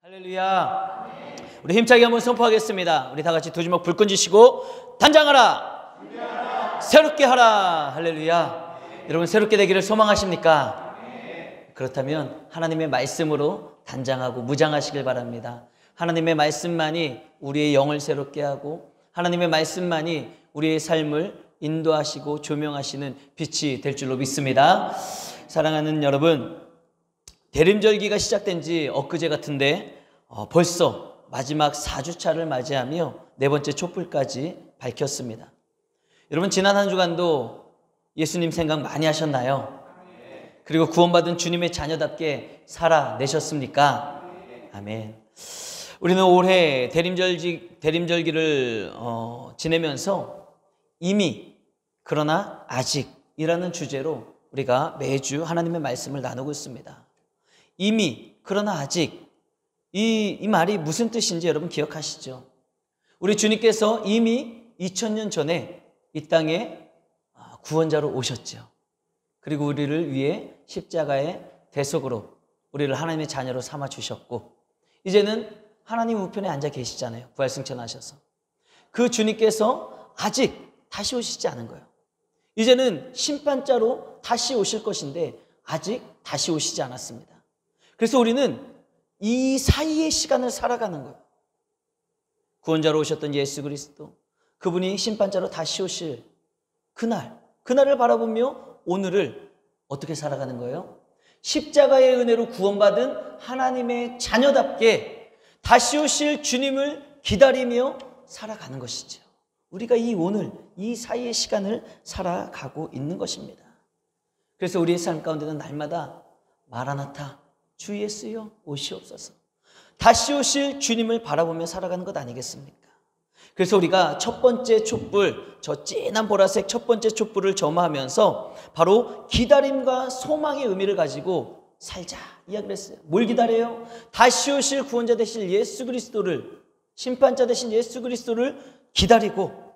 할렐루야. 우리 힘차게 한번 선포하겠습니다. 우리 다 같이 두 주먹 불 끈지시고 단장하라. 새롭게 하라. 할렐루야. 여러분 새롭게 되기를 소망하십니까? 그렇다면 하나님의 말씀으로 단장하고 무장하시길 바랍니다. 하나님의 말씀만이 우리의 영을 새롭게 하고 하나님의 말씀만이 우리의 삶을 인도하시고 조명하시는 빛이 될 줄로 믿습니다. 사랑하는 여러분, 대림절기가 시작된 지 엊그제 같은데 벌써 마지막 4주차를 맞이하며 네 번째 촛불까지 밝혔습니다. 여러분 지난 한 주간도 예수님 생각 많이 하셨나요? 그리고 구원받은 주님의 자녀답게 살아내셨습니까? 아멘. 우리는 올해 대림절기를 지내면서 이미 그러나 아직이라는 주제로 우리가 매주 하나님의 말씀을 나누고 있습니다. 이미 그러나 아직 이 말이 무슨 뜻인지 여러분 기억하시죠? 우리 주님께서 이미 2000년 전에 이 땅에 구원자로 오셨죠. 그리고 우리를 위해 십자가의 대속으로 우리를 하나님의 자녀로 삼아 주셨고 이제는 하나님 우편에 앉아 계시잖아요. 부활승천하셔서. 그 주님께서 아직 다시 오시지 않은 거예요. 이제는 심판자로 다시 오실 것인데 아직 다시 오시지 않았습니다. 그래서 우리는 이 사이의 시간을 살아가는 거예요. 구원자로 오셨던 예수 그리스도, 그분이 심판자로 다시 오실 그날을 바라보며 오늘을 어떻게 살아가는 거예요? 십자가의 은혜로 구원받은 하나님의 자녀답게 다시 오실 주님을 기다리며 살아가는 것이죠. 우리가 이 오늘, 이 사이의 시간을 살아가고 있는 것입니다. 그래서 우리의 삶 가운데는 날마다 마라나타, 주 예수여 오시옵소서, 다시 오실 주님을 바라보며 살아가는 것 아니겠습니까? 그래서 우리가 첫 번째 촛불, 저 진한 보라색 첫 번째 촛불을 점화하면서 바로 기다림과 소망의 의미를 가지고 살자 이야기를 했어요. 뭘 기다려요? 다시 오실 구원자 되실 예수 그리스도를, 심판자 되신 예수 그리스도를 기다리고,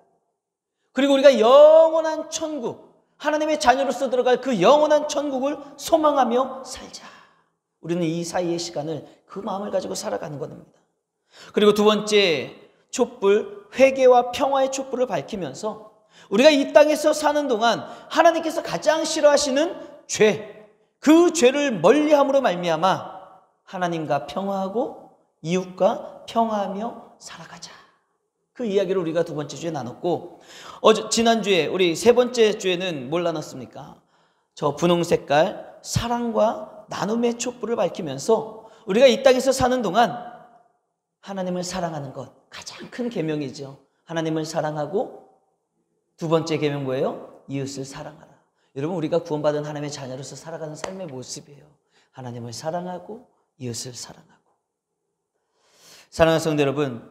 그리고 우리가 영원한 천국, 하나님의 자녀로서 들어갈 그 영원한 천국을 소망하며 살자. 우리는 이 사이의 시간을 그 마음을 가지고 살아가는 겁니다. 그리고 두 번째 촛불, 회개와 평화의 촛불을 밝히면서 우리가 이 땅에서 사는 동안 하나님께서 가장 싫어하시는 죄, 그 죄를 멀리함으로 말미암아 하나님과 평화하고 이웃과 평화하며 살아가자. 그 이야기를 우리가 두 번째 주에 나눴고, 지난주에 우리 세 번째 주에는 뭘 나눴습니까? 저 분홍 색깔 사랑과 나눔의 촛불을 밝히면서 우리가 이 땅에서 사는 동안 하나님을 사랑하는 것, 가장 큰 계명이죠. 하나님을 사랑하고 두 번째 계명 뭐예요? 이웃을 사랑하라. 여러분 우리가 구원받은 하나님의 자녀로서 살아가는 삶의 모습이에요. 하나님을 사랑하고 이웃을 사랑하고. 사랑하는 성도 여러분,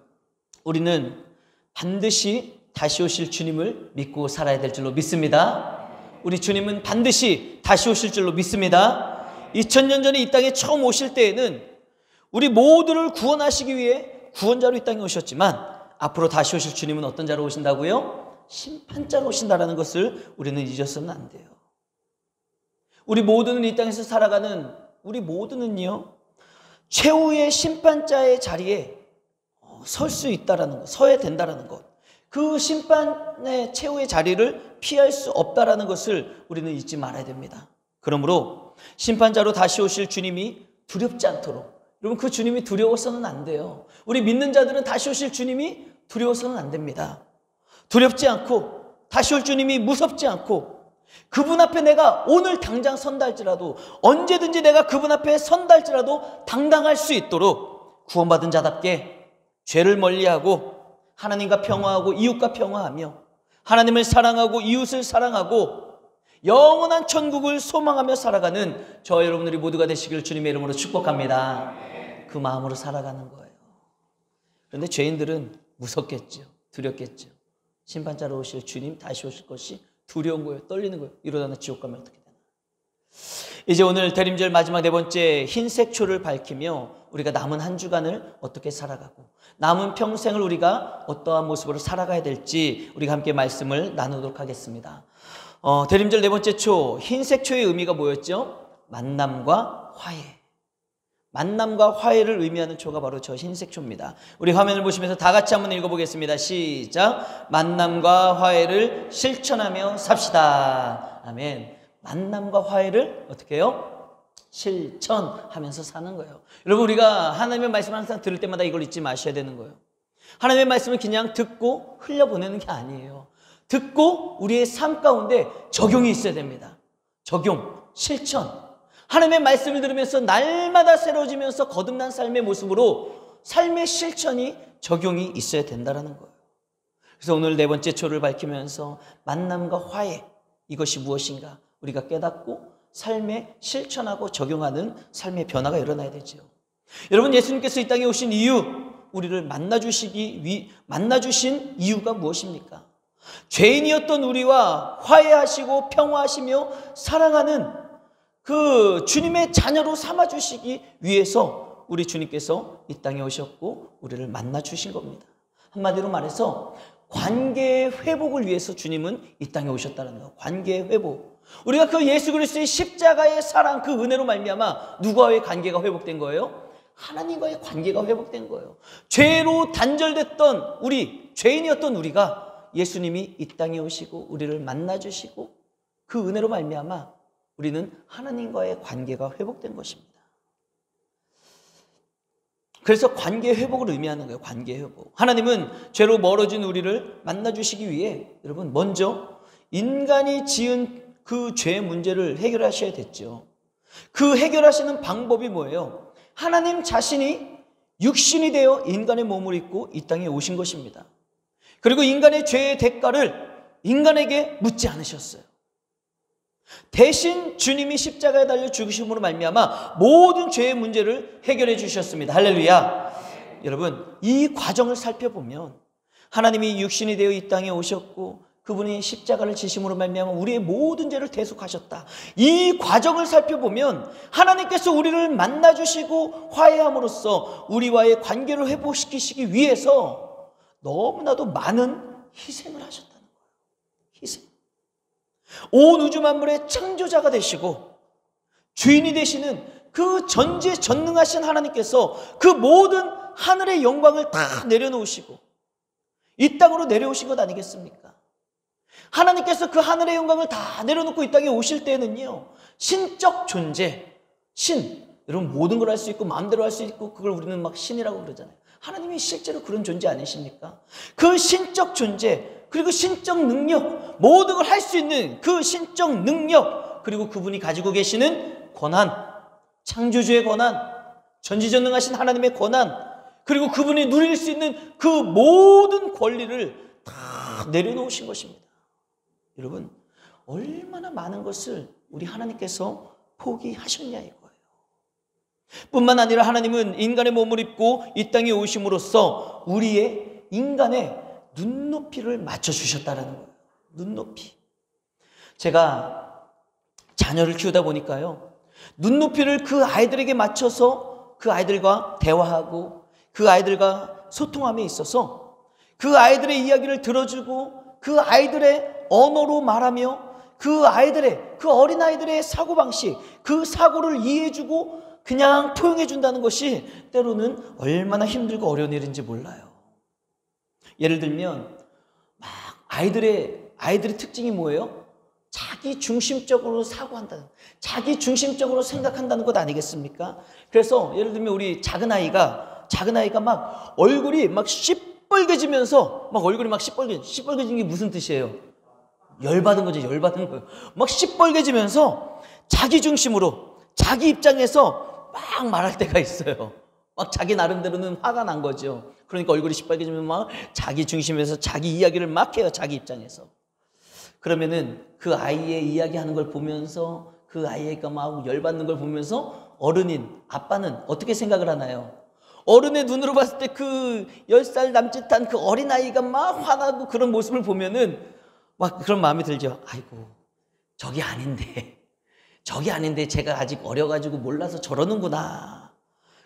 우리는 반드시 다시 오실 주님을 믿고 살아야 될 줄로 믿습니다. 우리 주님은 반드시 다시 오실 줄로 믿습니다. 2000년 전에 이 땅에 처음 오실 때에는 우리 모두를 구원하시기 위해 구원자로 이 땅에 오셨지만 앞으로 다시 오실 주님은 어떤 자로 오신다고요? 심판자로 오신다는 것을 우리는 잊어서는 안 돼요. 우리 모두는 이 땅에서 살아가는 우리 모두는요, 최후의 심판자의 자리에 설 수 있다라는 것, 서야 된다라는 것, 그 심판의 최후의 자리를 피할 수 없다라는 것을 우리는 잊지 말아야 됩니다. 그러므로 심판자로 다시 오실 주님이 두렵지 않도록, 여러분 그 주님이 두려워서는 안 돼요. 우리 믿는 자들은 다시 오실 주님이 두려워서는 안 됩니다. 두렵지 않고 다시 올 주님이 무섭지 않고 그분 앞에 내가 오늘 당장 선다 할지라도, 언제든지 내가 그분 앞에 선다 할지라도 당당할 수 있도록 구원받은 자답게 죄를 멀리하고 하나님과 평화하고 이웃과 평화하며 하나님을 사랑하고 이웃을 사랑하고 영원한 천국을 소망하며 살아가는 저 여러분들이 모두가 되시기를 주님의 이름으로 축복합니다. 그 마음으로 살아가는 거예요. 그런데 죄인들은 무섭겠죠. 두렵겠죠. 심판자로 오실 주님 다시 오실 것이 두려운 거예요. 떨리는 거예요. 이러다 나 지옥 가면 어떻게 되나. 이제 오늘 대림절 마지막 네 번째 흰색 초를 밝히며 우리가 남은 한 주간을 어떻게 살아가고 남은 평생을 우리가 어떠한 모습으로 살아가야 될지 우리가 함께 말씀을 나누도록 하겠습니다. 대림절 네 번째 초, 흰색 초의 의미가 뭐였죠? 만남과 화해. 만남과 화해를 의미하는 초가 바로 저 흰색 초입니다. 우리 화면을 보시면서 다 같이 한번 읽어보겠습니다. 시작. 만남과 화해를 실천하며 삽시다. 아멘. 만남과 화해를 어떻게 해요? 실천하면서 사는 거예요. 여러분, 우리가 하나님의 말씀을 항상 들을 때마다 이걸 잊지 마셔야 되는 거예요. 하나님의 말씀을 그냥 듣고 흘려보내는 게 아니에요. 듣고 우리의 삶 가운데 적용이 있어야 됩니다. 적용, 실천. 하나님의 말씀을 들으면서 날마다 새로워지면서 거듭난 삶의 모습으로 삶의 실천이 적용이 있어야 된다는 거예요. 그래서 오늘 네 번째 초를 밝히면서 만남과 화해, 이것이 무엇인가 우리가 깨닫고 삶에 실천하고 적용하는 삶의 변화가 일어나야 되죠. 여러분, 예수님께서 이 땅에 오신 이유, 우리를 만나주신 이유가 무엇입니까? 죄인이었던 우리와 화해하시고 평화하시며 사랑하는 그 주님의 자녀로 삼아주시기 위해서 우리 주님께서 이 땅에 오셨고 우리를 만나주신 겁니다. 한마디로 말해서 관계의 회복을 위해서 주님은 이 땅에 오셨다는 거예요. 관계의 회복. 우리가 그 예수 그리스도의 십자가의 사랑, 그 은혜로 말미암아 누구와의 관계가 회복된 거예요? 하나님과의 관계가 회복된 거예요. 죄로 단절됐던 우리, 죄인이었던 우리가 예수님이 이 땅에 오시고 우리를 만나주시고 그 은혜로 말미암아 우리는 하나님과의 관계가 회복된 것입니다. 그래서 관계 회복을 의미하는 거예요. 관계 회복. 하나님은 죄로 멀어진 우리를 만나주시기 위해 여러분 먼저 인간이 지은 그 죄 문제를 해결하셔야 됐죠. 그 해결하시는 방법이 뭐예요? 하나님 자신이 육신이 되어 인간의 몸을 입고 이 땅에 오신 것입니다. 그리고 인간의 죄의 대가를 인간에게 묻지 않으셨어요. 대신 주님이 십자가에 달려 죽으심으로 말미암아 모든 죄의 문제를 해결해 주셨습니다. 할렐루야. 여러분, 이 과정을 살펴보면 하나님이 육신이 되어 이 땅에 오셨고 그분이 십자가를 지심으로 말미암아 우리의 모든 죄를 대속하셨다. 이 과정을 살펴보면 하나님께서 우리를 만나주시고 화해함으로써 우리와의 관계를 회복시키시기 위해서 너무나도 많은 희생을 하셨다는 거예요. 희생. 온 우주 만물의 창조자가 되시고 주인이 되시는 그 전지전능하신 하나님께서 그 모든 하늘의 영광을 다 내려놓으시고 이 땅으로 내려오신 것 아니겠습니까? 하나님께서 그 하늘의 영광을 다 내려놓고 이 땅에 오실 때는요, 신적 존재, 신, 여러분 모든 걸 할 수 있고 마음대로 할 수 있고 그걸 우리는 막 신이라고 그러잖아요. 하나님이 실제로 그런 존재 아니십니까? 그 신적 존재, 그리고 신적 능력, 모든 걸 할 수 있는 그 신적 능력, 그리고 그분이 가지고 계시는 권한, 창조주의 권한, 전지전능하신 하나님의 권한, 그리고 그분이 누릴 수 있는 그 모든 권리를 다 내려놓으신 것입니다. 여러분, 얼마나 많은 것을 우리 하나님께서 포기하셨냐 이거예요. 뿐만 아니라 하나님은 인간의 몸을 입고 이 땅에 오심으로써 우리의 인간의 눈높이를 맞춰주셨다는 거예요. 눈높이. 제가 자녀를 키우다 보니까요, 눈높이를 그 아이들에게 맞춰서 그 아이들과 대화하고 그 아이들과 소통함에 있어서 그 아이들의 이야기를 들어주고 그 아이들의 언어로 말하며 그 아이들의, 그 어린아이들의 사고방식, 그 사고를 이해해주고 그냥 포용해준다는 것이 때로는 얼마나 힘들고 어려운 일인지 몰라요. 예를 들면 막 아이들의 특징이 뭐예요? 자기 중심적으로 사고한다는, 자기 중심적으로 생각한다는 것 아니겠습니까? 그래서 예를 들면 우리 작은 아이가 막 얼굴이 막 시뻘개지면서 막 얼굴이 막 시뻘개지는 게 무슨 뜻이에요? 열받은 거죠. 열받은 거예요. 막 시뻘개지면서 자기 중심으로 자기 입장에서 막 말할 때가 있어요. 막 자기 나름대로는 화가 난 거죠. 그러니까 얼굴이 시뻘개지면 막 자기 중심에서 자기 이야기를 막 해요. 자기 입장에서. 그러면은 그 아이의 이야기하는 걸 보면서 그 아이가 막 열받는 걸 보면서 어른인 아빠는 어떻게 생각을 하나요? 어른의 눈으로 봤을 때 그 10살 남짓한 그 어린아이가 막 화나고 그런 모습을 보면은 막 그런 마음이 들죠. 아이고, 저게 아닌데 제가 아직 어려가지고 몰라서 저러는구나.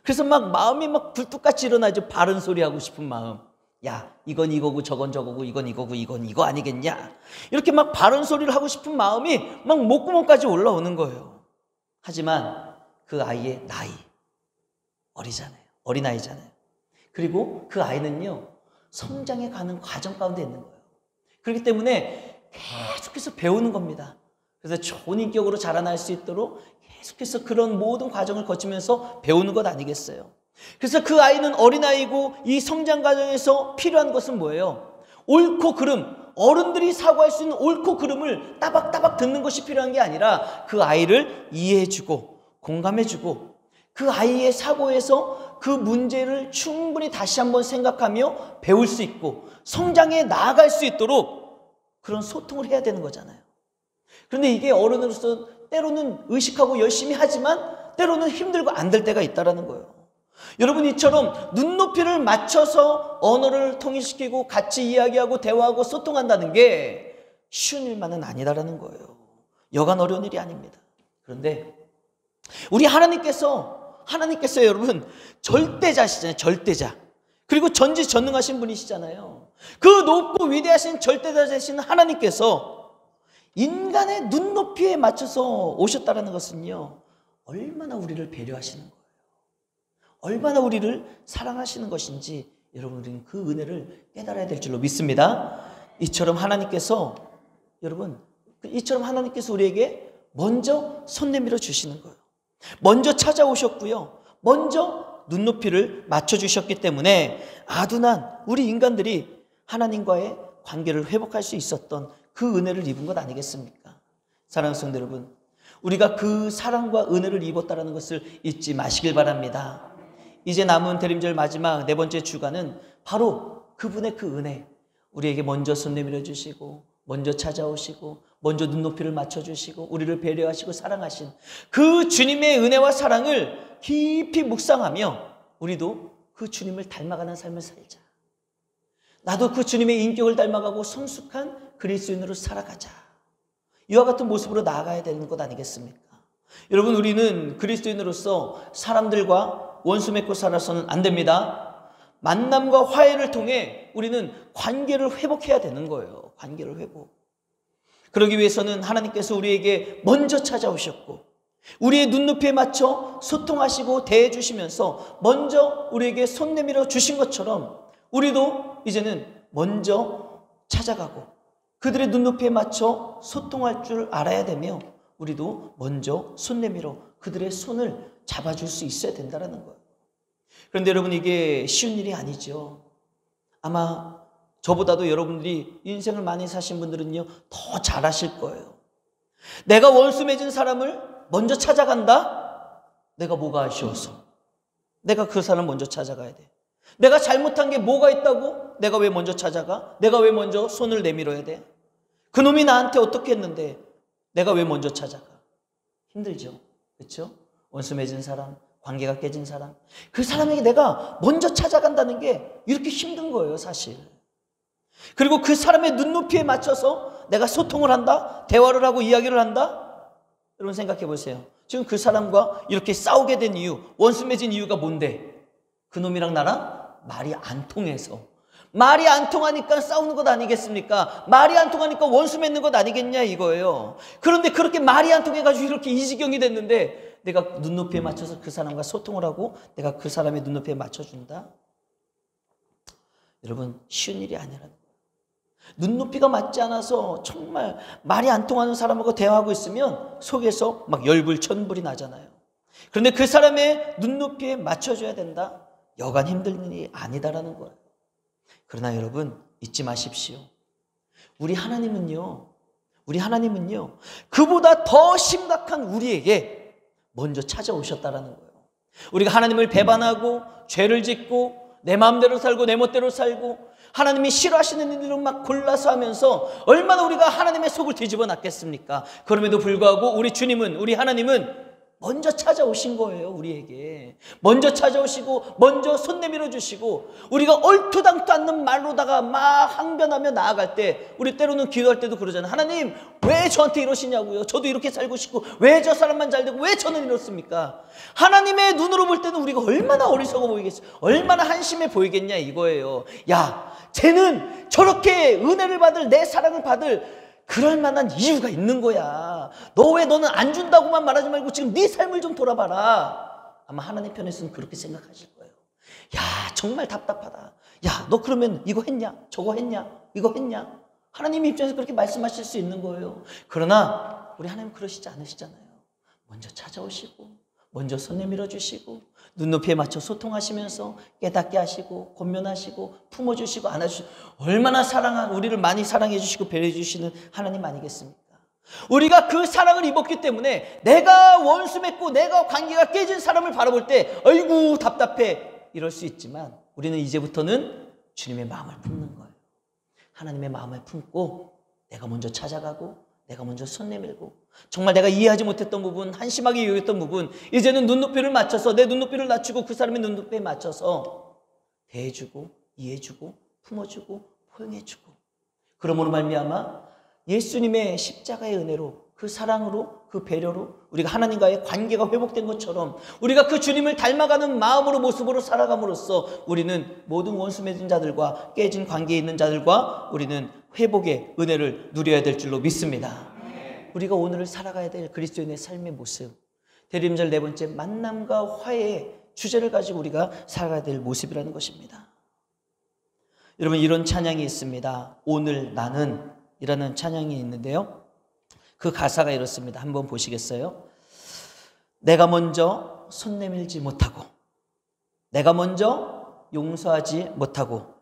그래서 막 마음이 막 불뚝같이 일어나죠. 바른 소리 하고 싶은 마음. 야, 이건 이거고 저건 저거고 이건 이거고 이건 이거 아니겠냐. 이렇게 막 바른 소리를 하고 싶은 마음이 막 목구멍까지 올라오는 거예요. 하지만 그 아이의 나이, 어린아이잖아요. 그리고 그 아이는요, 성장해 가는 과정 가운데 있는 거예요. 그렇기 때문에 계속해서 배우는 겁니다. 그래서 좋은 인격으로 자라날 수 있도록 계속해서 그런 모든 과정을 거치면서 배우는 것 아니겠어요? 그래서 그 아이는 어린아이고 이 성장 과정에서 필요한 것은 뭐예요? 옳고 그름, 어른들이 사고할 수 있는 옳고 그름을 따박따박 듣는 것이 필요한 게 아니라 그 아이를 이해해주고 공감해주고 그 아이의 사고에서 그 문제를 충분히 다시 한번 생각하며 배울 수 있고 성장해 나아갈 수 있도록 그런 소통을 해야 되는 거잖아요. 그런데 이게 어른으로서 때로는 의식하고 열심히 하지만 때로는 힘들고 안 될 때가 있다는 거예요. 여러분, 이처럼 눈높이를 맞춰서 언어를 통일시키고 같이 이야기하고 대화하고 소통한다는 게 쉬운 일만은 아니다라는 거예요. 여간 어려운 일이 아닙니다. 그런데 우리 하나님께서 여러분 절대자시잖아요. 절대자. 그리고 전지전능하신 분이시잖아요. 그 높고 위대하신 절대자 되신 하나님께서 인간의 눈높이에 맞춰서 오셨다는 것은요, 얼마나 우리를 배려하시는 거예요. 얼마나 우리를 사랑하시는 것인지 여러분, 우리는 그 은혜를 깨달아야 될 줄로 믿습니다. 이처럼 하나님께서 우리에게 먼저 손 내밀어 주시는 거예요. 먼저 찾아오셨고요. 먼저 눈높이를 맞춰주셨기 때문에 아둔한 우리 인간들이 하나님과의 관계를 회복할 수 있었던 그 은혜를 입은 것 아니겠습니까? 사랑하는 성도 여러분, 우리가 그 사랑과 은혜를 입었다는 것을 잊지 마시길 바랍니다. 이제 남은 대림절 마지막 4번째 주간은 바로 그분의 그 은혜, 우리에게 먼저 손 내밀어 주시고 먼저 찾아오시고 먼저 눈높이를 맞춰주시고 우리를 배려하시고 사랑하신 그 주님의 은혜와 사랑을 깊이 묵상하며 우리도 그 주님을 닮아가는 삶을 살자. 나도 그 주님의 인격을 닮아가고 성숙한 그리스도인으로 살아가자. 이와 같은 모습으로 나아가야 되는 것 아니겠습니까? 여러분, 우리는 그리스도인으로서 사람들과 원수 맺고 살아서는 안 됩니다. 만남과 화해를 통해 우리는 관계를 회복해야 되는 거예요. 관계를 회복. 그러기 위해서는 하나님께서 우리에게 먼저 찾아오셨고 우리의 눈높이에 맞춰 소통하시고 대해주시면서 먼저 우리에게 손 내밀어 주신 것처럼 우리도 이제는 먼저 찾아가고 그들의 눈높이에 맞춰 소통할 줄 알아야 되며 우리도 먼저 손 내밀어 그들의 손을 잡아줄 수 있어야 된다는 거예요. 그런데 여러분, 이게 쉬운 일이 아니죠. 아마 저보다도 여러분들이 인생을 많이 사신 분들은요, 더 잘하실 거예요. 내가 원수 맺은 사람을 먼저 찾아간다? 내가 뭐가 아쉬워서? 내가 그 사람을 먼저 찾아가야 돼. 내가 잘못한 게 뭐가 있다고? 내가 왜 먼저 찾아가? 내가 왜 먼저 손을 내밀어야 돼? 그놈이 나한테 어떻게 했는데 내가 왜 먼저 찾아가? 힘들죠. 그렇죠? 원수 맺은 사람, 관계가 깨진 사람, 그 사람에게 내가 먼저 찾아간다는 게 이렇게 힘든 거예요, 사실. 그리고 그 사람의 눈높이에 맞춰서 내가 소통을 한다? 대화를 하고 이야기를 한다? 여러분 생각해 보세요. 지금 그 사람과 이렇게 싸우게 된 이유, 원수 맺은 이유가 뭔데? 그놈이랑 나랑 말이 안 통해서. 말이 안 통하니까 싸우는 것 아니겠습니까? 말이 안 통하니까 원수 맺는 것 아니겠냐 이거예요. 그런데 그렇게 말이 안 통해가지고 이렇게 이 지경이 됐는데 내가 눈높이에 맞춰서 그 사람과 소통을 하고 내가 그 사람의 눈높이에 맞춰준다? 여러분, 쉬운 일이 아니라는 거예요. 눈높이가 맞지 않아서 정말 말이 안 통하는 사람하고 대화하고 있으면 속에서 막 열불천불이 나잖아요. 그런데 그 사람의 눈높이에 맞춰줘야 된다? 여간 힘든 일이 아니다라는 거예요. 그러나 여러분, 잊지 마십시오. 우리 하나님은요, 그보다 더 심각한 우리에게 먼저 찾아오셨다라는 거예요. 우리가 하나님을 배반하고 죄를 짓고 내 마음대로 살고 내 멋대로 살고 하나님이 싫어하시는 일을 막 골라서 하면서 얼마나 우리가 하나님의 속을 뒤집어 놨겠습니까? 그럼에도 불구하고 우리 주님은, 우리 하나님은 먼저 찾아오신 거예요. 우리에게 먼저 찾아오시고 먼저 손 내밀어 주시고 우리가 얼토당토 않는 말로다가 막 항변하며 나아갈 때 우리 때로는 기도할 때도 그러잖아요. 하나님, 왜 저한테 이러시냐고요? 저도 이렇게 살고 싶고 왜 저 사람만 잘 되고 왜 저는 이렇습니까? 하나님의 눈으로 볼 때는 우리가 얼마나 어리석어 보이겠어요? 얼마나 한심해 보이겠냐 이거예요. 야, 쟤는 저렇게 은혜를 받을, 내 사랑을 받을 그럴 만한 이유가 있는 거야. 너 왜 너는 안 준다고만 말하지 말고 지금 네 삶을 좀 돌아봐라. 아마 하나님 편에서는 그렇게 생각하실 거예요. 야, 정말 답답하다. 야, 너 그러면 이거 했냐? 저거 했냐? 이거 했냐? 하나님 입장에서 그렇게 말씀하실 수 있는 거예요. 그러나 우리 하나님 그러시지 않으시잖아요. 먼저 찾아오시고, 먼저 손 내밀어 주시고, 눈높이에 맞춰 소통하시면서 깨닫게 하시고, 권면하시고, 품어주시고, 안아주시고, 얼마나 우리를 많이 사랑해 주시고 배려해 주시는 하나님 아니겠습니까? 우리가 그 사랑을 입었기 때문에 내가 원수 맺고 내가 관계가 깨진 사람을 바라볼 때 아이고 답답해 이럴 수 있지만, 우리는 이제부터는 주님의 마음을 품는 거예요. 하나님의 마음을 품고 내가 먼저 찾아가고 내가 먼저 손 내밀고, 정말 내가 이해하지 못했던 부분, 한심하게 여겼던 부분, 이제는 눈높이를 맞춰서 내 눈높이를 낮추고 그 사람의 눈높이에 맞춰서 대해주고 이해해주고 품어주고 포용해주고, 그러므로 말미암아 예수님의 십자가의 은혜로, 그 사랑으로, 그 배려로 우리가 하나님과의 관계가 회복된 것처럼, 우리가 그 주님을 닮아가는 마음으로, 모습으로 살아감으로써 우리는 모든 원수 맺은 자들과 깨진 관계에 있는 자들과 우리는 회복의 은혜를 누려야 될 줄로 믿습니다. 우리가 오늘을 살아가야 될 그리스도인의 삶의 모습, 대림절 네 번째 만남과 화해의 주제를 가지고 우리가 살아가야 될 모습이라는 것입니다. 여러분, 이런 찬양이 있습니다. 오늘 나는 이라는 찬양이 있는데요, 그 가사가 이렇습니다. 한번 보시겠어요? 내가 먼저 손 내밀지 못하고, 내가 먼저 용서하지 못하고,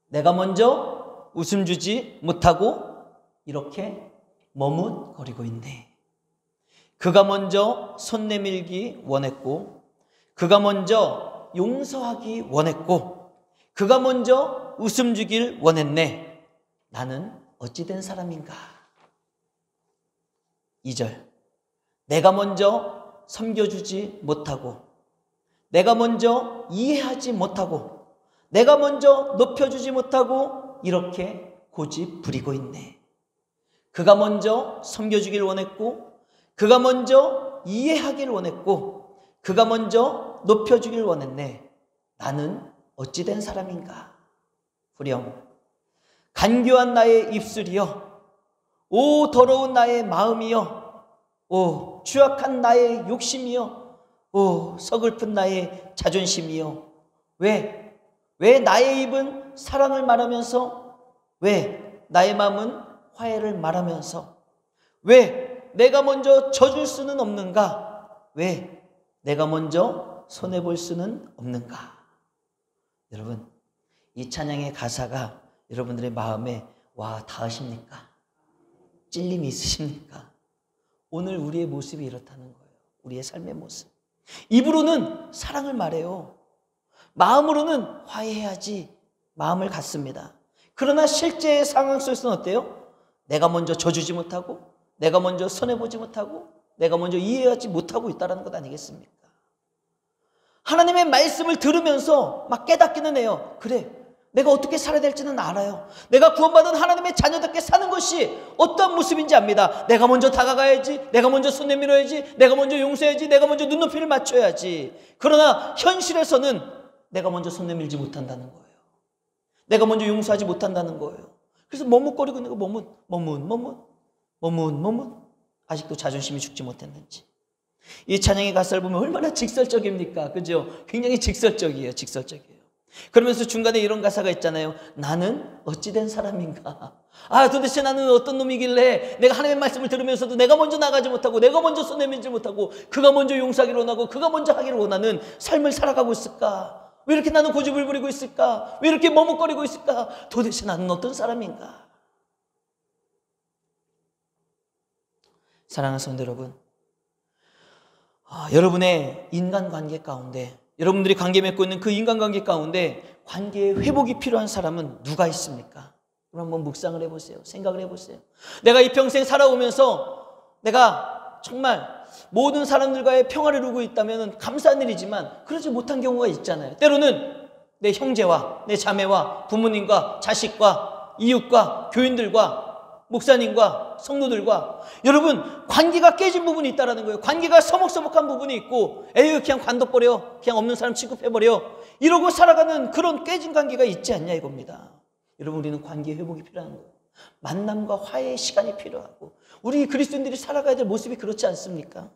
내가 먼저 웃음 주지 못하고 이렇게 머뭇거리고 있네. 그가 먼저 손 내밀기 원했고, 그가 먼저 용서하기 원했고, 그가 먼저 웃음 주길 원했네. 나는 어찌 된 사람인가? 2절, 내가 먼저 섬겨주지 못하고, 내가 먼저 이해하지 못하고, 내가 먼저 높여주지 못하고 이렇게 고집 부리고 있네. 그가 먼저 섬겨주길 원했고, 그가 먼저 이해하길 원했고, 그가 먼저 높여주길 원했네. 나는 어찌 된 사람인가? 후렴, 간교한 나의 입술이여, 오 더러운 나의 마음이여, 오 추악한 나의 욕심이여, 오 서글픈 나의 자존심이여. 왜 나의 입은 사랑을 말하면서, 왜 나의 마음은 화해를 말하면서, 왜 내가 먼저 져줄 수는 없는가? 왜 내가 먼저 손해볼 수는 없는가? 여러분, 이 찬양의 가사가 여러분들의 마음에 와 닿으십니까? 찔림이 있으십니까? 오늘 우리의 모습이 이렇다는 거예요. 우리의 삶의 모습. 입으로는 사랑을 말해요. 마음으로는 화해해야지 마음을 갖습니다. 그러나 실제 상황 속에서는 어때요? 내가 먼저 져주지 못하고, 내가 먼저 손해보지 못하고, 내가 먼저 이해하지 못하고 있다는 것 아니겠습니까? 하나님의 말씀을 들으면서 막 깨닫기는 해요. 그래, 내가 어떻게 살아야 될지는 알아요. 내가 구원받은 하나님의 자녀답게 사는 것이 어떤 모습인지 압니다. 내가 먼저 다가가야지, 내가 먼저 손 내밀어야지, 내가 먼저 용서해야지, 내가 먼저 눈높이를 맞춰야지. 그러나 현실에서는 내가 먼저 손 내밀지 못한다는 거예요. 내가 먼저 용서하지 못한다는 거예요. 그래서 머뭇거리고 있는 거, 머뭇. 아직도 자존심이 죽지 못했는지. 이 찬양의 가사를 보면 얼마나 직설적입니까? 그죠? 굉장히 직설적이에요. 그러면서 중간에 이런 가사가 있잖아요. 나는 어찌된 사람인가? 아, 도대체 나는 어떤 놈이길래 내가 하나님의 말씀을 들으면서도 내가 먼저 나가지 못하고, 내가 먼저 손 내밀지 못하고, 그가 먼저 용서하기를 원하고 그가 먼저 하기를 원하는 삶을 살아가고 있을까? 왜 이렇게 나는 고집을 부리고 있을까? 왜 이렇게 머뭇거리고 있을까? 도대체 나는 어떤 사람인가? 사랑하는 성도 여러분, 여러분의 인간관계 가운데, 여러분들이 관계 맺고 있는 그 인간관계 가운데 관계의 회복이 필요한 사람은 누가 있습니까? 그럼 한번 묵상을 해보세요. 생각을 해보세요. 내가 이 평생 살아오면서 내가 정말 모든 사람들과의 평화를 이루고 있다면 감사한 일이지만 그러지 못한 경우가 있잖아요. 때로는 내 형제와 내 자매와 부모님과 자식과 이웃과 교인들과 목사님과 성도들과, 여러분 관계가 깨진 부분이 있다는 거예요. 관계가 서먹서먹한 부분이 있고, 에휴 그냥 관둬버려, 그냥 없는 사람 취급해버려, 이러고 살아가는 그런 깨진 관계가 있지 않냐 이겁니다. 여러분, 우리는 관계 회복이 필요한 거예요. 만남과 화해의 시간이 필요하고, 우리 그리스도인들이 살아가야 될 모습이 그렇지 않습니까?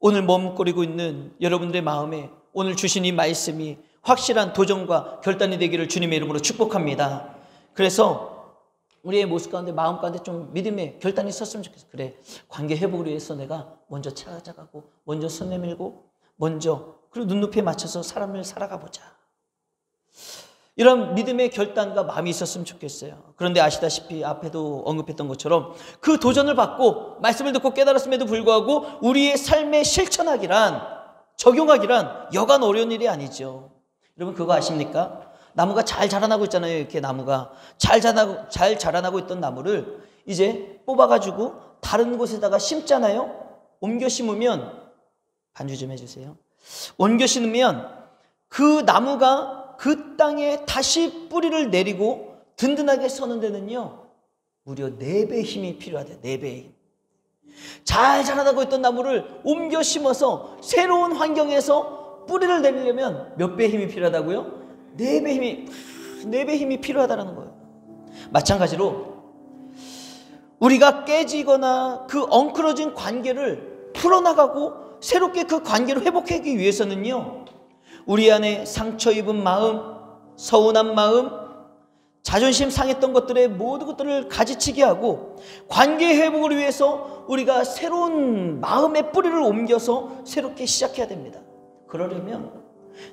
오늘 머뭇거리고 있는 여러분들의 마음에 오늘 주신 이 말씀이 확실한 도전과 결단이 되기를 주님의 이름으로 축복합니다. 그래서 우리의 모습 가운데 마음 가운데 좀 믿음의 결단이 있었으면 좋겠어요. 그래, 관계 회복을 위해서 내가 먼저 찾아가고 먼저 손 내밀고 먼저 그리고 눈높이에 맞춰서 사람을 살아가 보자. 이런 믿음의 결단과 마음이 있었으면 좋겠어요. 그런데 아시다시피 앞에도 언급했던 것처럼 그 도전을 받고 말씀을 듣고 깨달았음에도 불구하고 우리의 삶에 실천하기란, 적용하기란 여간 어려운 일이 아니죠. 여러분 그거 아십니까? 나무가 잘 자라나고 있잖아요. 이렇게 나무가 잘 자라나고 있던 나무를 이제 뽑아가지고 다른 곳에다가 심잖아요. 옮겨 심으면, 반주 좀 해주세요. 옮겨 심으면 그 나무가 그 땅에 다시 뿌리를 내리고 든든하게 서는 데는요, 무려 4배의 힘이 필요하대요. 4배의 힘. 잘 자라나고 있던 나무를 옮겨 심어서 새로운 환경에서 뿌리를 내리려면 몇 배의 힘이 필요하다고요? 4배의 힘이 필요하다는 거예요. 마찬가지로 우리가 깨지거나 그 엉클어진 관계를 풀어나가고 새롭게 그 관계를 회복하기 위해서는요, 우리 안에 상처 입은 마음, 서운한 마음, 자존심 상했던 것들의 모든 것들을 가지치게 하고 관계 회복을 위해서 우리가 새로운 마음의 뿌리를 옮겨서 새롭게 시작해야 됩니다. 그러려면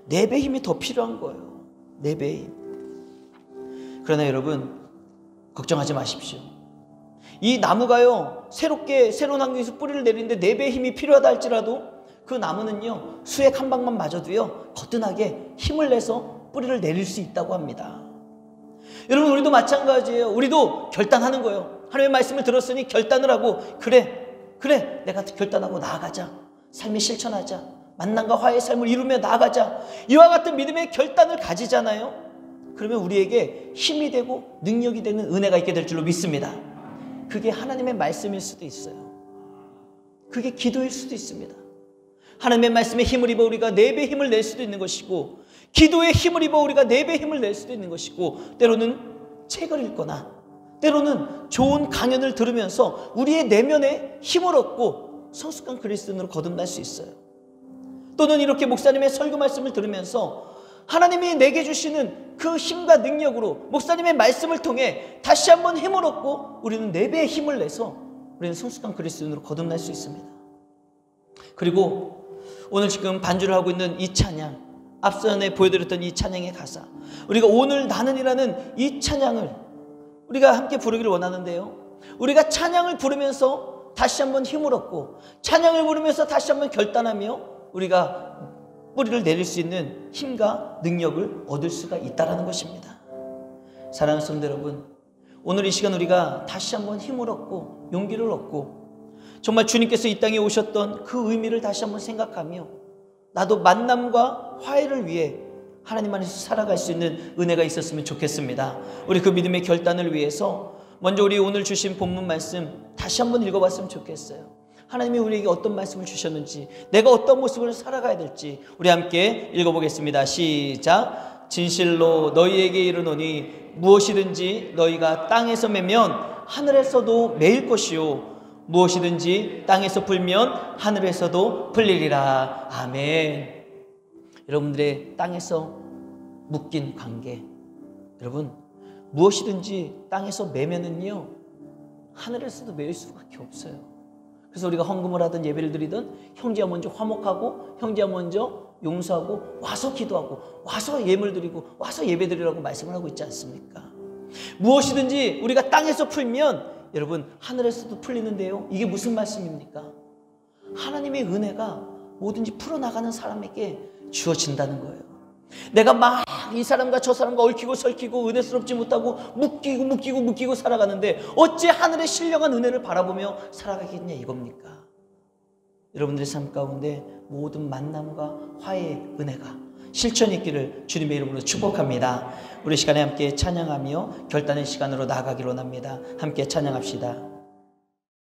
4배의 힘이 더 필요한 거예요. 4배의 힘. 그러나 여러분 걱정하지 마십시오. 이 나무가요, 새로운 환경에서 뿌리를 내리는데 4배의 힘이 필요하다 할지라도 그 나무는요, 수액 한 방만 맞아도요, 거뜬하게 힘을 내서 뿌리를 내릴 수 있다고 합니다. 여러분 우리도 마찬가지예요. 우리도 결단하는 거예요. 하나님의 말씀을 들었으니 결단을 하고 그래 내가 결단하고 나아가자. 삶에 실천하자. 만남과 화해의 삶을 이루며 나아가자. 이와 같은 믿음의 결단을 가지잖아요. 그러면 우리에게 힘이 되고 능력이 되는 은혜가 있게 될 줄로 믿습니다. 그게 하나님의 말씀일 수도 있어요. 그게 기도일 수도 있습니다. 하나님의 말씀에 힘을 입어 우리가 4배의 힘을 낼 수도 있는 것이고, 기도에 힘을 입어 우리가 4배의 힘을 낼 수도 있는 것이고, 때로는 책을 읽거나 때로는 좋은 강연을 들으면서 우리의 내면에 힘을 얻고 성숙한 그리스도인으로 거듭날 수 있어요. 또는 이렇게 목사님의 설교 말씀을 들으면서 하나님이 내게 주시는 그 힘과 능력으로 목사님의 말씀을 통해 다시 한번 힘을 얻고 우리는 4배의 힘을 내서 우리는 성숙한 그리스도인으로 거듭날 수 있습니다. 그리고 오늘 지금 반주를 하고 있는 이 찬양, 앞서 전에 보여드렸던 이 찬양의 가사, 우리가 오늘 나는이라는 이 찬양을 우리가 함께 부르기를 원하는데요, 우리가 찬양을 부르면서 다시 한번 힘을 얻고 찬양을 부르면서 다시 한번 결단하며 우리가 뿌리를 내릴 수 있는 힘과 능력을 얻을 수가 있다는 것입니다. 사랑하는 성도 여러분, 오늘 이 시간 우리가 다시 한번 힘을 얻고 용기를 얻고 정말 주님께서 이 땅에 오셨던 그 의미를 다시 한번 생각하며 나도 만남과 화해를 위해 하나님 안에서 살아갈 수 있는 은혜가 있었으면 좋겠습니다. 우리 그 믿음의 결단을 위해서 먼저 우리 오늘 주신 본문 말씀 다시 한번 읽어봤으면 좋겠어요. 하나님이 우리에게 어떤 말씀을 주셨는지, 내가 어떤 모습을 살아가야 될지 우리 함께 읽어보겠습니다. 시작. 진실로 너희에게 이르노니 무엇이든지 너희가 땅에서 매면 하늘에서도 매일 것이요 무엇이든지 땅에서 풀면 하늘에서도 풀리리라. 아멘. 여러분들의 땅에서 묶인 관계, 여러분 무엇이든지 땅에서 매면은요 하늘에서도 매일 수밖에 없어요. 그래서 우리가 헌금을 하든 예배를 드리든 형제와 먼저 화목하고 형제와 먼저 용서하고 와서 기도하고 와서 예물 드리고 와서 예배 드리라고 말씀을 하고 있지 않습니까? 무엇이든지 우리가 땅에서 풀면 여러분 하늘에서도 풀리는데요, 이게 무슨 말씀입니까? 하나님의 은혜가 뭐든지 풀어나가는 사람에게 주어진다는 거예요. 내가 막 이 사람과 저 사람과 얽히고 설키고 은혜스럽지 못하고 묶이고 살아가는데 어찌 하늘의 신령한 은혜를 바라보며 살아가겠냐 이겁니까? 여러분들의 삶 가운데 모든 만남과 화해의 은혜가 실천이 있기를 주님의 이름으로 축복합니다. 우리 시간에 함께 찬양하며 결단의 시간으로 나아가기로 합니다. 함께 찬양합시다.